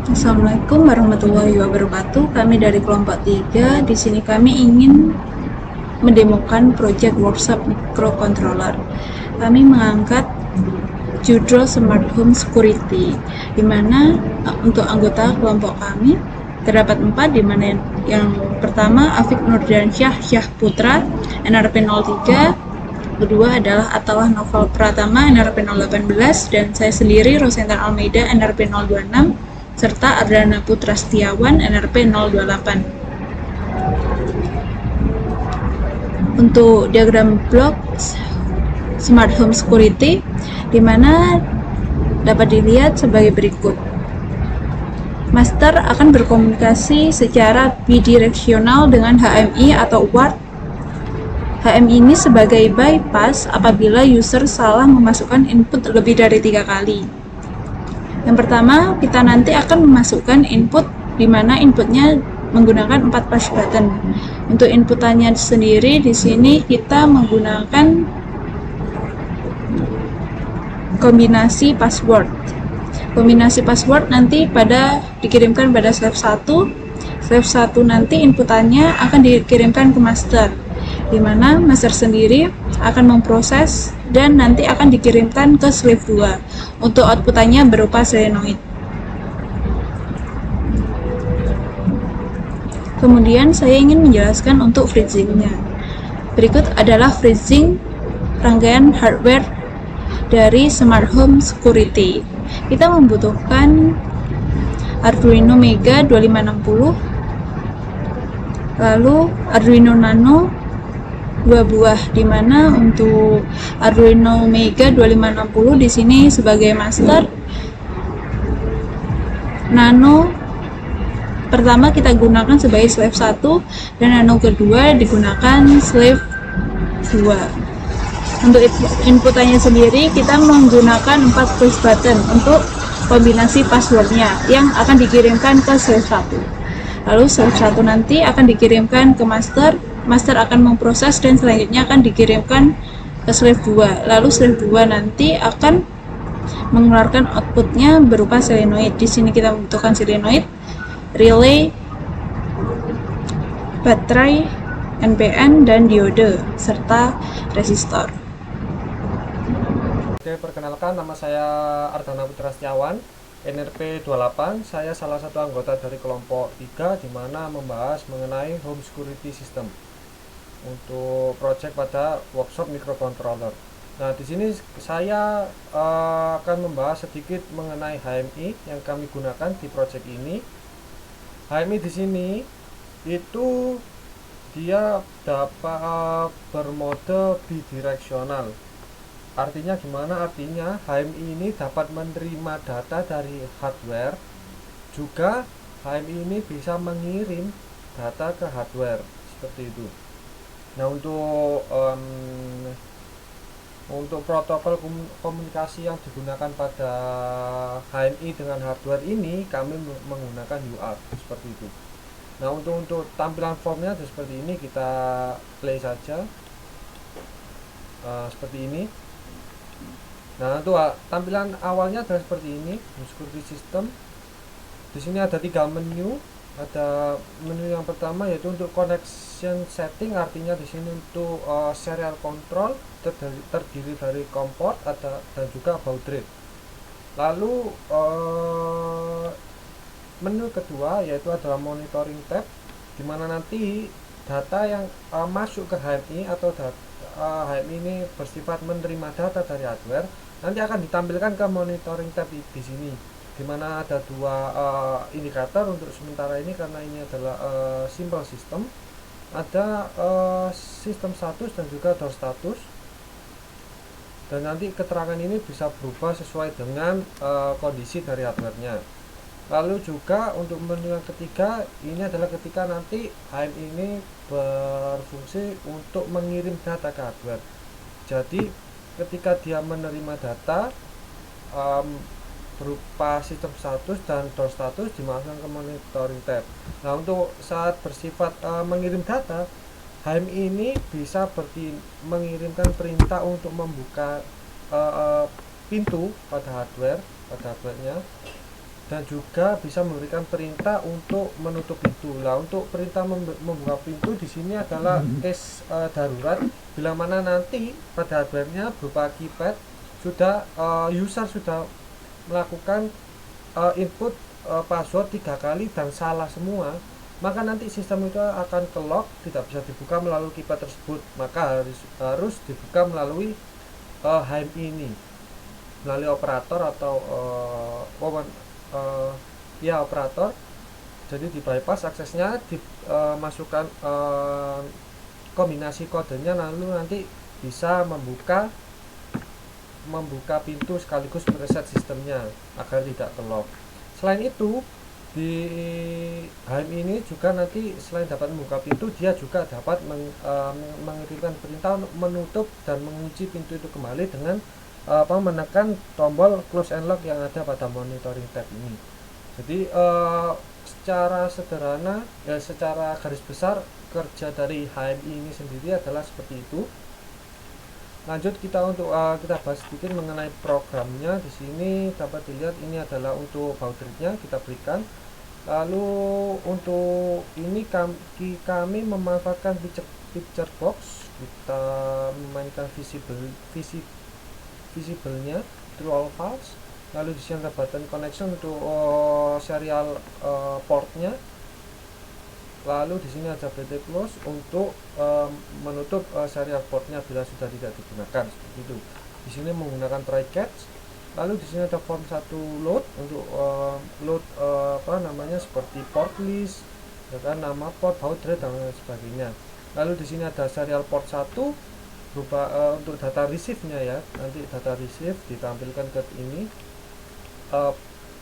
Assalamualaikum warahmatullahi wabarakatuh. Kami dari kelompok 3. Di sini kami ingin mendemokan project workshop microcontroller. Kami mengangkat judul Smart Home Security, di mana untuk anggota kelompok kami terdapat 4, di mana yang pertama Afik Nurdiansyah Syah Putra NRP 03, kedua adalah Atalah Novel Pratama NRP 018, dan saya sendiri Rosentan Almeida NRP 026, serta Ardana Putra Setiawan NRP 028. Untuk diagram blok Smart Home Security, di mana dapat dilihat sebagai berikut. Master akan berkomunikasi secara bidireksional dengan HMI atau WART. HMI ini sebagai bypass apabila user salah memasukkan input lebih dari 3 kali. Yang pertama, kita nanti akan memasukkan input, di mana inputnya menggunakan 4 push button. Untuk inputannya sendiri di sini kita menggunakan kombinasi password. Kombinasi password nanti dikirimkan pada slave 1. Slave 1 nanti inputannya akan dikirimkan ke master, di mana master sendiri akan memproses dan nanti akan dikirimkan ke slave 2 untuk outputannya berupa solenoid. Kemudian saya ingin menjelaskan untuk freezingnya. Berikut adalah freezing rangkaian hardware dari Smart Home Security. Kita membutuhkan Arduino Mega 2560, lalu Arduino Nano 2 buah, di mana untuk Arduino Mega 2560 di sini sebagai master. Nano pertama kita gunakan sebagai slave 1 dan nano kedua digunakan slave 2. Untuk inputannya sendiri kita menggunakan 4 push button untuk kombinasi passwordnya yang akan dikirimkan ke slave 1. Lalu slave 1 nanti akan dikirimkan ke master, master akan memproses dan selanjutnya akan dikirimkan ke slave 2. Lalu slave 2 nanti akan mengeluarkan outputnya berupa solenoid. Di sini kita membutuhkan solenoid, relay, baterai, NPN, dan diode, serta resistor. Oke, perkenalkan, nama saya Ardana Putra Setiawan, NRP 28. Saya salah satu anggota dari kelompok 3, di mana membahas mengenai home security system untuk project pada workshop microcontroller. Nah, di sini saya akan membahas sedikit mengenai HMI yang kami gunakan di project ini. HMI di sini itu dia dapat bermode bidireksional. Artinya gimana? Artinya HMI ini dapat menerima data dari hardware, juga HMI ini bisa mengirim data ke hardware, seperti itu. Nah, untuk protokol komunikasi yang digunakan pada HMI dengan hardware ini, kami menggunakan UART, seperti itu. Nah, untuk tampilan formnya seperti ini, kita play saja. Seperti ini. Nah, untuk tampilan awalnya adalah seperti ini, security system. Di sini ada 3 menu. Ada menu yang pertama yaitu untuk connection setting, artinya di sini untuk serial control terdiri dari COM port dan juga baud rate. Lalu menu kedua yaitu adalah monitoring tab, di mana nanti data yang masuk ke HMI atau HMI ini bersifat menerima data dari hardware, nanti akan ditampilkan ke monitoring tab di sini, di mana ada 2 indikator untuk sementara ini karena ini adalah simple system. Ada system status dan juga door status, dan nanti keterangan ini bisa berubah sesuai dengan kondisi dari hardware-nya. Lalu juga untuk menu yang ketiga, ini adalah ketika nanti HMI ini berfungsi untuk mengirim data ke hardware. Jadi ketika dia menerima data berupa sistem status dan door status, dimasukkan ke monitoring tab. Nah, untuk saat bersifat mengirim data, HMI ini bisa mengirimkan perintah untuk membuka pintu pada hardware-nya, dan juga bisa memberikan perintah untuk menutup pintu. Nah, untuk perintah membuka pintu di sini adalah case darurat, bila mana nanti pada hardware-nya berupa keypad sudah user sudah melakukan input password 3 kali dan salah semua, maka nanti sistem itu akan ke lock, tidak bisa dibuka melalui keypad tersebut. Maka harus dibuka melalui HMI ini, melalui operator atau ya operator. Jadi di bypass aksesnya, dimasukkan kombinasi kodenya, lalu nanti bisa membuka pintu sekaligus mereset sistemnya agar tidak ke lock. Selain itu, di HMI ini juga nanti selain dapat membuka pintu, dia juga dapat mengirimkan perintah untuk menutup dan mengunci pintu itu kembali dengan menekan tombol close and lock yang ada pada monitoring tab ini. Jadi secara sederhana, secara garis besar kerja dari HMI ini sendiri adalah seperti itu. Lanjut kita untuk kita bahas sedikit mengenai programnya. Di sini dapat dilihat ini adalah untuk bautnya kita berikan. Lalu untuk ini kami memanfaatkan picture box, kita memainkan visible-nya true all false. Lalu di sini ada button connection untuk serial portnya. Lalu di sini ada BT close untuk menutup serial portnya bila sudah tidak digunakan, seperti itu. Di sini menggunakan try catch. Lalu di sini ada form 1 load untuk load seperti port list, ya kan, nama port, baud rate dan sebagainya. Lalu di sini ada serial port 1 berupa untuk data receive-nya ya. Nanti data receive ditampilkan ke ini,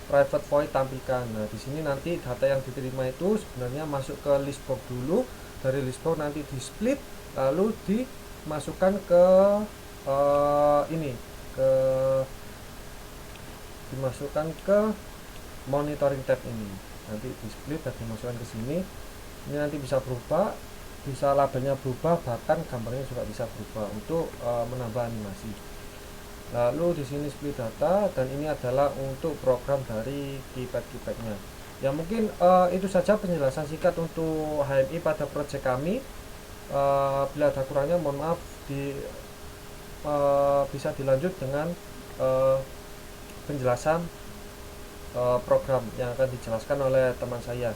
private void tampilkan. Nah, di sini nanti data yang diterima itu sebenarnya masuk ke list box dulu, dari list box nanti di split lalu dimasukkan ke dimasukkan ke monitoring tab ini. Nanti di split dan dimasukkan ke sini. Ini nanti bisa berubah, bisa labelnya berubah, bahkan gambarnya juga bisa berubah untuk menambah animasi. Lalu di sini split data, dan ini adalah untuk program dari keypad-keypadnya. Ya mungkin itu saja penjelasan singkat untuk HMI pada project kami. Bila ada kurangnya mohon maaf, bisa dilanjut dengan penjelasan program yang akan dijelaskan oleh teman saya.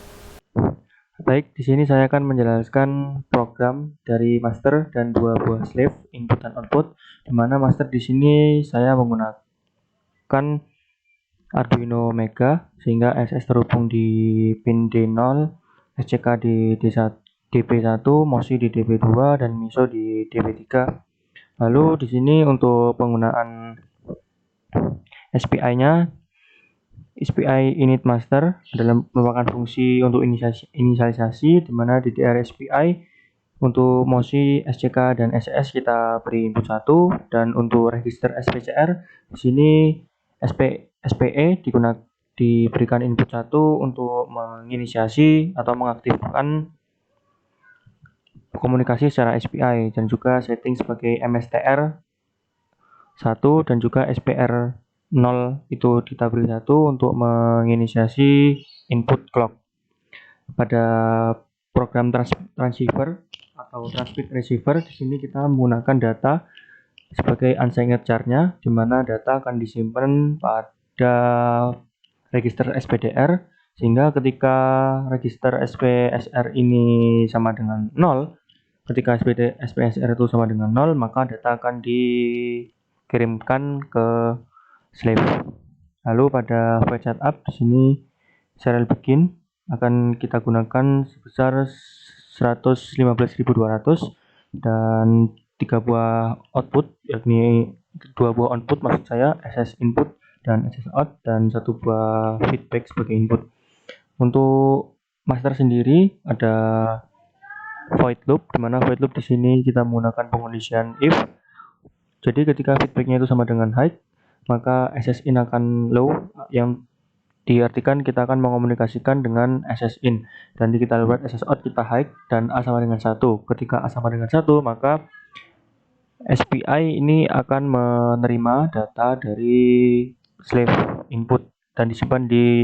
Baik, di sini saya akan menjelaskan program dari master dan dua buah slave input dan output. Di mana master di sini saya menggunakan Arduino Mega sehingga SS terhubung di pin D0, SCK di DP1, MOSI di DP2 dan MISO di DP3. Lalu di sini untuk penggunaan SPI-nya, SPI init master adalah merupakan fungsi untuk inisialisasi, di mana DDR SPI untuk MOSI, SCK dan SS kita beri input 1, dan untuk register SPCR di sini SPE diberikan input 1 untuk menginisiasi atau mengaktifkan komunikasi secara SPI, dan juga setting sebagai MSTR 1 dan juga SPR 0 itu kita beri 1 untuk menginisiasi input clock. Pada program transceiver atau transmit receiver, di sini kita menggunakan data sebagai unsigned char-nya, di mana data akan disimpan pada register SPDR, sehingga ketika register SPSR ini sama dengan 0, ketika SPSR itu sama dengan 0, maka data akan dikirimkan ke slave. Lalu pada void setup di sini serial begin akan kita gunakan sebesar 115.200 dan 3 buah output, yakni 2 buah output maksud saya, SS input dan SS out, dan 1 buah feedback sebagai input. Untuk master sendiri ada void loop, di mana void loop di sini kita menggunakan pengondisian if. Jadi ketika feedbacknya itu sama dengan high, maka SS in akan low, yang diartikan kita akan mengomunikasikan dengan SS in, dan kita lihat SS out kita high dan A sama dengan 1. Ketika A sama dengan 1, maka SPI ini akan menerima data dari slave input dan disimpan di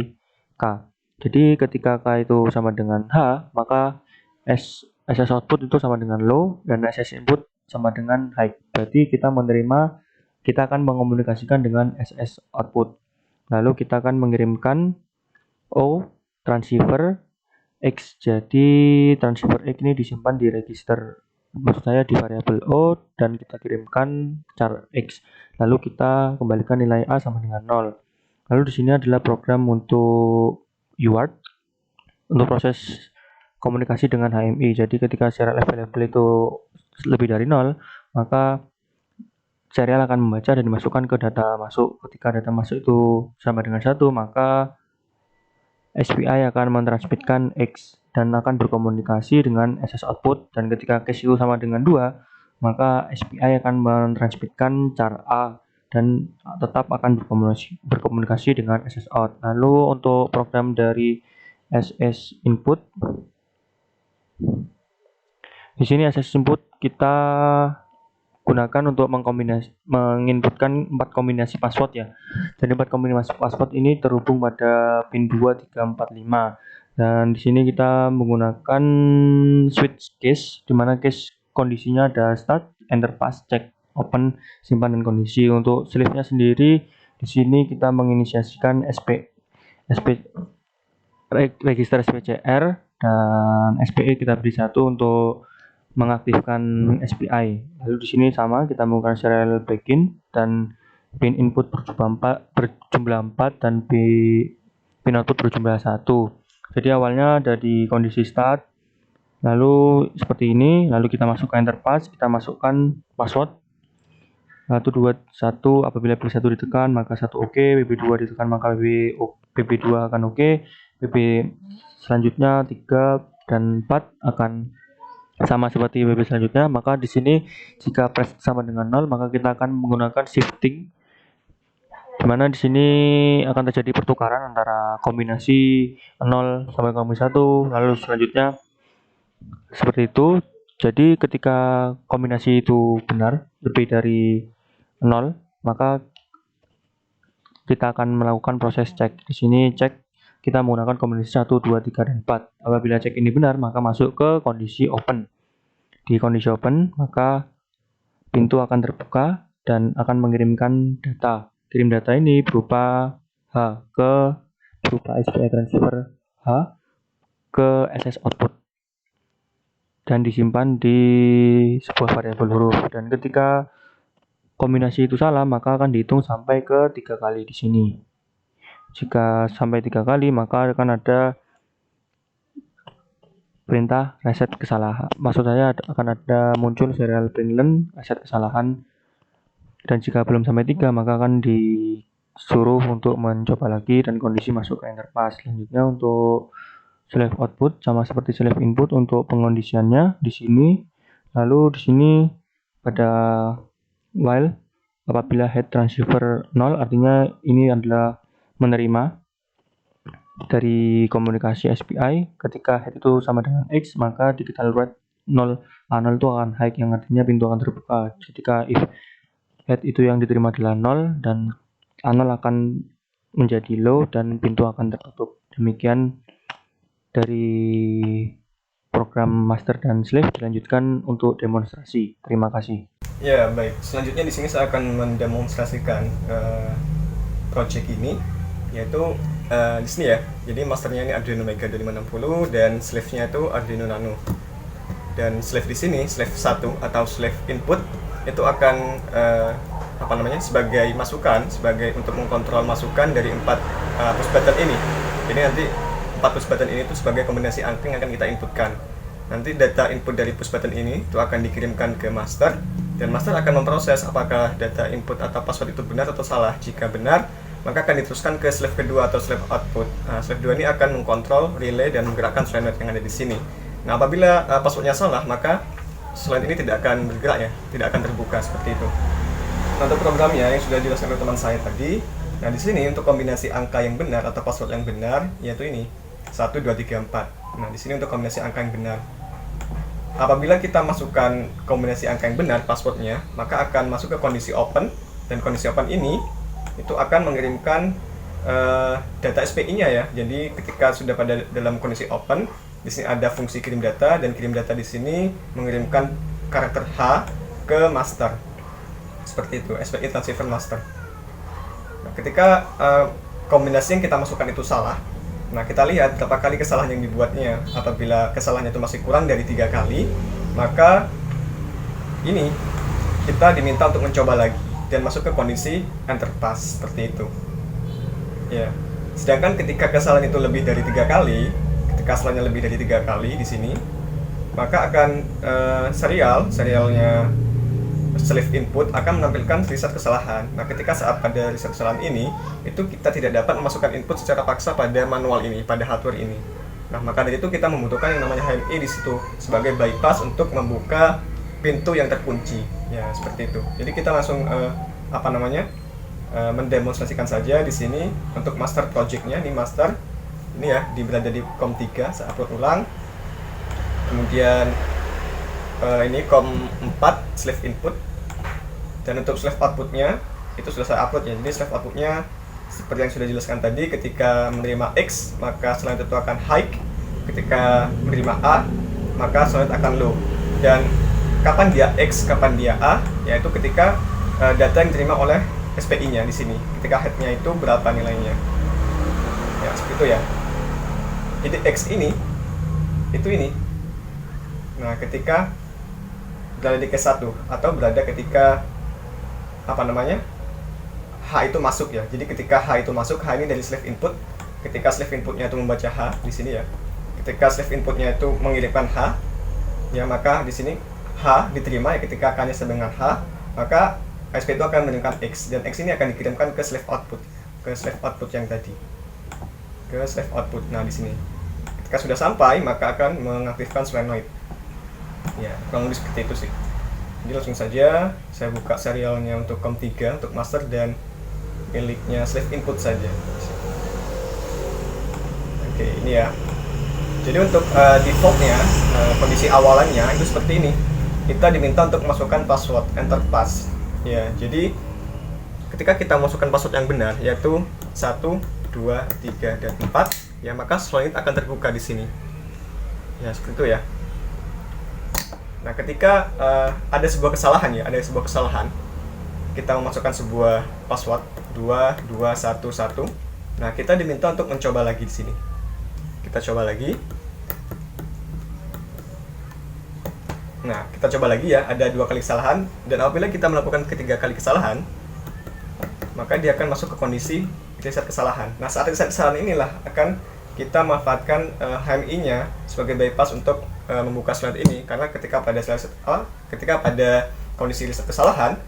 K. Jadi ketika K itu sama dengan H, maka SS output itu sama dengan low dan SS input sama dengan high. Berarti kita akan mengomunikasikan dengan SS output. Lalu kita akan mengirimkan O transceiver X. Jadi transceiver X ini disimpan di register, maksud saya di variabel O, dan kita kirimkan char X. Lalu kita kembalikan nilai A sama dengan 0. Lalu di sini adalah program untuk UART untuk proses komunikasi dengan HMI. Jadi ketika serial available itu lebih dari 0, maka serial akan membaca dan dimasukkan ke data masuk. Ketika data masuk itu sama dengan 1, maka SPI akan mentransmitkan X dan akan berkomunikasi dengan SS output, dan ketika case itu sama dengan 2, maka SPI akan mentransmitkan char A dan tetap akan berkomunikasi dengan SS out. Lalu untuk program dari SS input, di sini SS input kita gunakan untuk menginputkan 4 kombinasi password ya. Jadi 4 kombinasi password ini terhubung pada pin 2, 3, 4, 5. Dan di sini kita menggunakan switch case, di mana case kondisinya ada start, enter pass, check, open, simpan, dan kondisi. Untuk sleeve-nya sendiri, di sini kita menginisiasikan register SPCR, dan SPE kita beri 1 untuk mengaktifkan SPI. Lalu di sini sama, kita menggunakan serial begin dan pin input berjumlah 4 dan pin output berjumlah 1. Jadi awalnya ada di kondisi start, lalu seperti ini, lalu kita masuk ke enter pass, kita masukkan password 1, 2, 1. Apabila PB1 ditekan maka 1 oke, PB2 ditekan maka PB2 akan oke, PB selanjutnya 3 dan 4 akan sama seperti PB selanjutnya. Maka di sini jika press sama dengan 0, maka kita akan menggunakan shifting, di mana di sini akan terjadi pertukaran antara kombinasi 0 sampai kombinasi 1, lalu selanjutnya seperti itu. Jadi ketika kombinasi itu benar lebih dari 0, maka kita akan melakukan proses cek. Di sini cek kita menggunakan kombinasi 1, 2, 3, dan 4. Apabila cek ini benar, maka masuk ke kondisi open. Di kondisi open, maka pintu akan terbuka dan akan mengirimkan data. Kirim data ini berupa SPI transfer H ke SS output dan disimpan di sebuah variabel huruf. Dan ketika kombinasi itu salah, maka akan dihitung sampai ke 3 kali di sini. Jika sampai 3 kali, maka akan ada perintah reset kesalahan. Maksud saya akan ada muncul serial println reset kesalahan. Dan jika belum sampai 3, maka akan disuruh untuk mencoba lagi dan kondisi masuk ke enter pass. Selanjutnya untuk slave output sama seperti slave input untuk pengondisiannya di sini. Lalu di sini pada while apabila head transceiver 0, artinya ini adalah menerima dari komunikasi SPI. Ketika head itu sama dengan X, maka digital write 0 A0 itu akan high, yang artinya pintu akan terbuka. Ketika if head itu yang diterima adalah 0, dan A0 akan menjadi low dan pintu akan tertutup. Demikian dari program master dan slave. Dilanjutkan untuk demonstrasi. Terima kasih. Ya, baik. Selanjutnya di sini saya akan mendemonstrasikan project ini, yaitu di sini ya. Jadi masternya ini Arduino Mega 2560 dan slave-nya itu Arduino Nano. Dan slave di sini, slave 1 atau slave input itu akan sebagai masukan, sebagai untuk mengkontrol masukan dari 4 push button ini. Jadi nanti 4 push button ini itu sebagai kombinasi angka yang akan kita inputkan. Nanti data input dari push button ini itu akan dikirimkan ke master, dan master akan memproses apakah data input atau password itu benar atau salah. Jika benar, maka akan diteruskan ke slave kedua atau slave output. Slave 2 ini akan mengkontrol relay dan menggerakkan solenoid yang ada di sini. Nah, apabila passwordnya salah, maka solenoid ini tidak akan bergerak ya, tidak akan terbuka seperti itu. Nah, untuk programnya yang sudah dijelaskan oleh teman saya tadi. Nah, di sini untuk kombinasi angka yang benar atau password yang benar, yaitu ini 1, 2, 3, 4. Nah, di sini untuk kombinasi angka yang benar. Apabila kita masukkan kombinasi angka yang benar passwordnya, maka akan masuk ke kondisi open, dan kondisi open ini itu akan mengirimkan data SPI-nya ya. Jadi ketika sudah pada dalam kondisi open, di sini ada fungsi kirim data, dan kirim data di sini mengirimkan karakter H ke master. Seperti itu, SPI transceiver master. Nah, ketika kombinasi yang kita masukkan itu salah, nah kita lihat berapa kali kesalahan yang dibuatnya. Apabila kesalahannya itu masih kurang dari 3 kali, maka ini kita diminta untuk mencoba lagi dan masuk ke kondisi enter pass seperti itu. Ya. Sedangkan ketika kesalahan itu lebih dari 3 kali, ketika kesalahannya lebih dari 3 kali di sini, maka akan serialnya slave input akan menampilkan riset kesalahan. Nah, ketika saat pada riset kesalahan ini, itu kita tidak dapat memasukkan input secara paksa pada manual ini, pada hardware ini. Nah, maka dari itu kita membutuhkan yang namanya HMI di situ sebagai bypass untuk membuka pintu yang terkunci. Ya, seperti itu. Jadi kita langsung mendemonstrasikan saja di sini untuk master projectnya. Ini master, ini ya, berada di COM 3. Saya upload ulang. Kemudian ini COM 4 slave input, dan untuk slave outputnya itu sudah saya upload ya. Jadi slave outputnya seperti yang sudah dijelaskan tadi, ketika menerima X maka slave itu akan high, ketika menerima A maka slave akan low. Dan kapan dia X, kapan dia A, yaitu ketika data yang diterima oleh SPI-nya di sini, ketika head-nya itu berapa nilainya. Ya, seperti itu ya. Jadi X ini itu ini. Nah, ketika berada di case 1 atau berada ketika H itu masuk ya. Jadi ketika H itu masuk, H ini dari slave input. Ketika slave inputnya itu membaca H di sini ya. Ketika slave inputnya itu mengirimkan H, ya maka di sini H diterima ya. Ketika K-nya sama dengan H, maka SP itu akan mengirimkan X, dan X ini akan dikirimkan ke slave output, yang tadi, ke slave output. Nah, di sini ketika sudah sampai maka akan mengaktifkan solenoid. Ya, kurang lebih seperti itu sih. Jadi langsung saja saya buka serialnya untuk COM 3 untuk master dan miliknya slave input saja. Oke, ini ya. Jadi untuk defaultnya, kondisi awalannya itu seperti ini. Kita diminta untuk masukkan password enter pass. Ya, jadi ketika kita masukkan password yang benar, yaitu 1, 2, 3, dan 4, ya maka solenoid akan terbuka di sini. Ya, seperti itu ya. Nah, ketika ada sebuah kesalahan, kita memasukkan sebuah password 2211. Nah, kita diminta untuk mencoba lagi di sini. Kita coba lagi. Nah, kita coba lagi ya, ada 2 kali kesalahan, dan apabila kita melakukan ketiga kali kesalahan, maka dia akan masuk ke kondisi reset kesalahan. Nah, saat reset kesalahan inilah akan kita manfaatkan HMI-nya sebagai bypass untuk membuka slide ini, karena ketika pada kondisi reset kesalahan,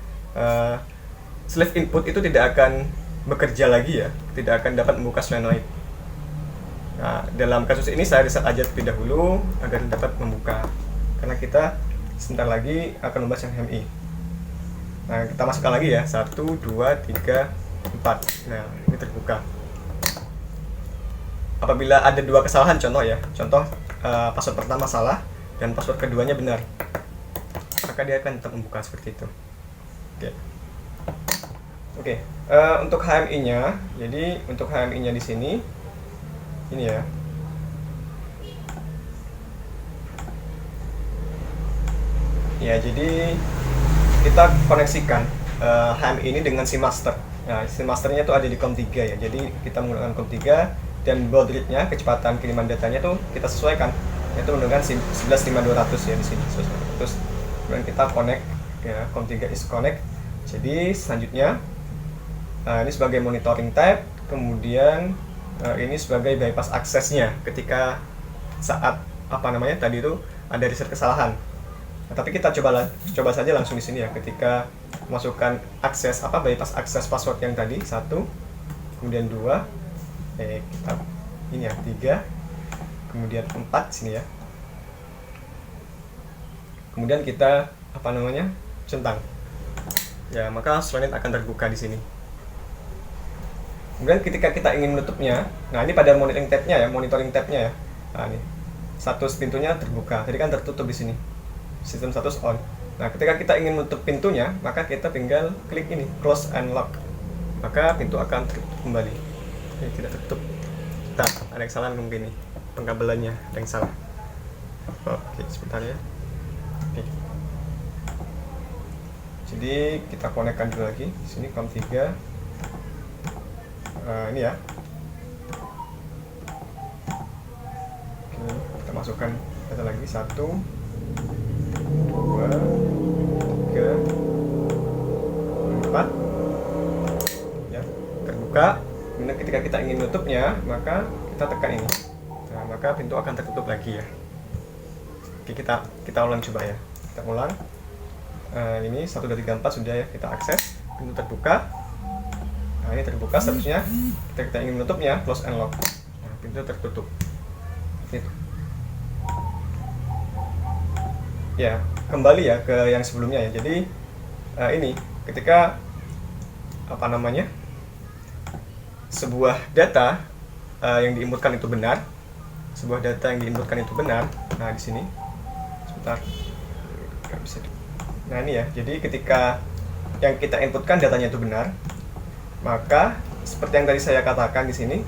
slave input itu tidak akan bekerja lagi ya, tidak akan dapat membuka solenoid. Nah, dalam kasus ini saya reset aja terlebih dahulu agar dapat membuka, karena kita sebentar lagi akan membahas yang HMI. Nah, kita masukkan lagi ya, 1, 2, 3, 4. Nah, ini terbuka. Apabila ada 2 kesalahan, contoh password pertama salah dan password keduanya benar, maka dia akan tetap membuka seperti itu. Oke. Untuk HMI-nya, jadi untuk HMI-nya di sini, ini ya. Ya, jadi kita koneksikan HMI ini dengan si master. Nah, si masternya itu ada di COM 3 ya. Jadi kita menggunakan COM 3, dan baud rate-nya, kecepatan kiriman datanya tuh kita sesuaikan, yaitu menggunakan 11.5200 ya di sini, 11.5200. Kemudian kita connect ya, COM 3 is connect. Jadi selanjutnya ini sebagai monitoring tab, kemudian ini sebagai bypass aksesnya ketika saat tadi itu ada reset kesalahan. Nah, tapi kita coba saja langsung di sini ya, ketika masukkan akses bypass akses password yang tadi 1, kemudian 2, kita ini ya 3, kemudian 4 sini ya. Kemudian kita centang. Ya, maka solenoid akan terbuka di sini. Kemudian ketika kita ingin menutupnya, nah ini pada monitoring tabnya ya. Nah, ini status pintunya terbuka. Tadi kan tertutup di sini. Sistem status on. Nah, ketika kita ingin menutup pintunya, maka kita tinggal klik ini, close and lock. Maka pintu akan tertutup kembali. Ini tidak tertutup. Bentar, ada yang salah mungkin nih. Pengkabelannya ada yang salah. Oke, sebentar ya. Oke. Jadi kita konekkan dulu lagi. Di sini COM 3. Ini ya. Oke, kita masukkan data lagi 1 2 3 4. Ya, terbuka. Kemudian ketika kita ingin nutupnya, maka kita tekan ini. Nah, maka pintu akan tertutup lagi ya. Oke, kita ulang coba ya. Kita ulang. Ini 1 2 3 4 sudah ya, kita akses, pintu terbuka. Nah, ini terbuka statusnya. Kita ingin menutupnya, close and lock. Nah, pintu tertutup. Itu. Ya, kembali ya ke yang sebelumnya ya. Jadi ini ketika apa namanya? Sebuah data yang diinputkan itu benar. Sebuah data yang diinputkan itu benar. Nah, di sini. Sebentar. Nggak bisa. Nah, ini ya, jadi ketika yang kita inputkan datanya itu benar, maka seperti yang tadi saya katakan di sini,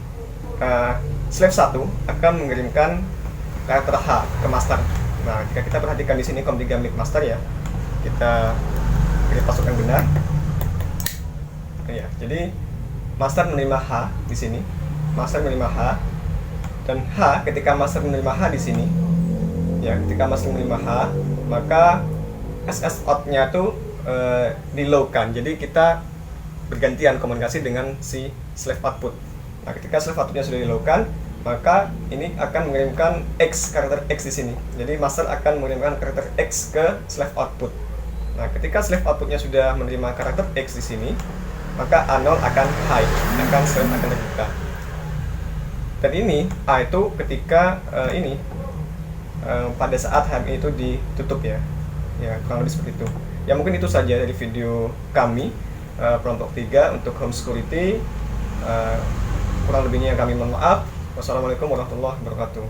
slave 1 akan mengirimkan karakter H ke master. Nah, jika kita perhatikan di sini COM 3 milik master ya, kita kirim password yang benar. Ya, jadi master menerima H di sini, master menerima H, dan H ketika master menerima H di sini, ya, ketika master menerima H, maka SS out-nya tuh di low kan, jadi kita bergantian komunikasi dengan si slave output. Nah, ketika slave outputnya sudah di low kan, maka ini akan mengirimkan X, karakter X di sini. Jadi master akan mengirimkan karakter X ke slave output. Nah, ketika slave outputnya sudah menerima karakter X di sini, maka A0 akan high, slave akan terbuka. Dan ini A itu ketika pada saat HMI itu ditutup ya. Ya, kurang lebih seperti itu. Ya, mungkin itu saja dari video kami kelompok 3 untuk home security. Kurang lebihnya kami mohon maaf. Wassalamualaikum warahmatullahi wabarakatuh.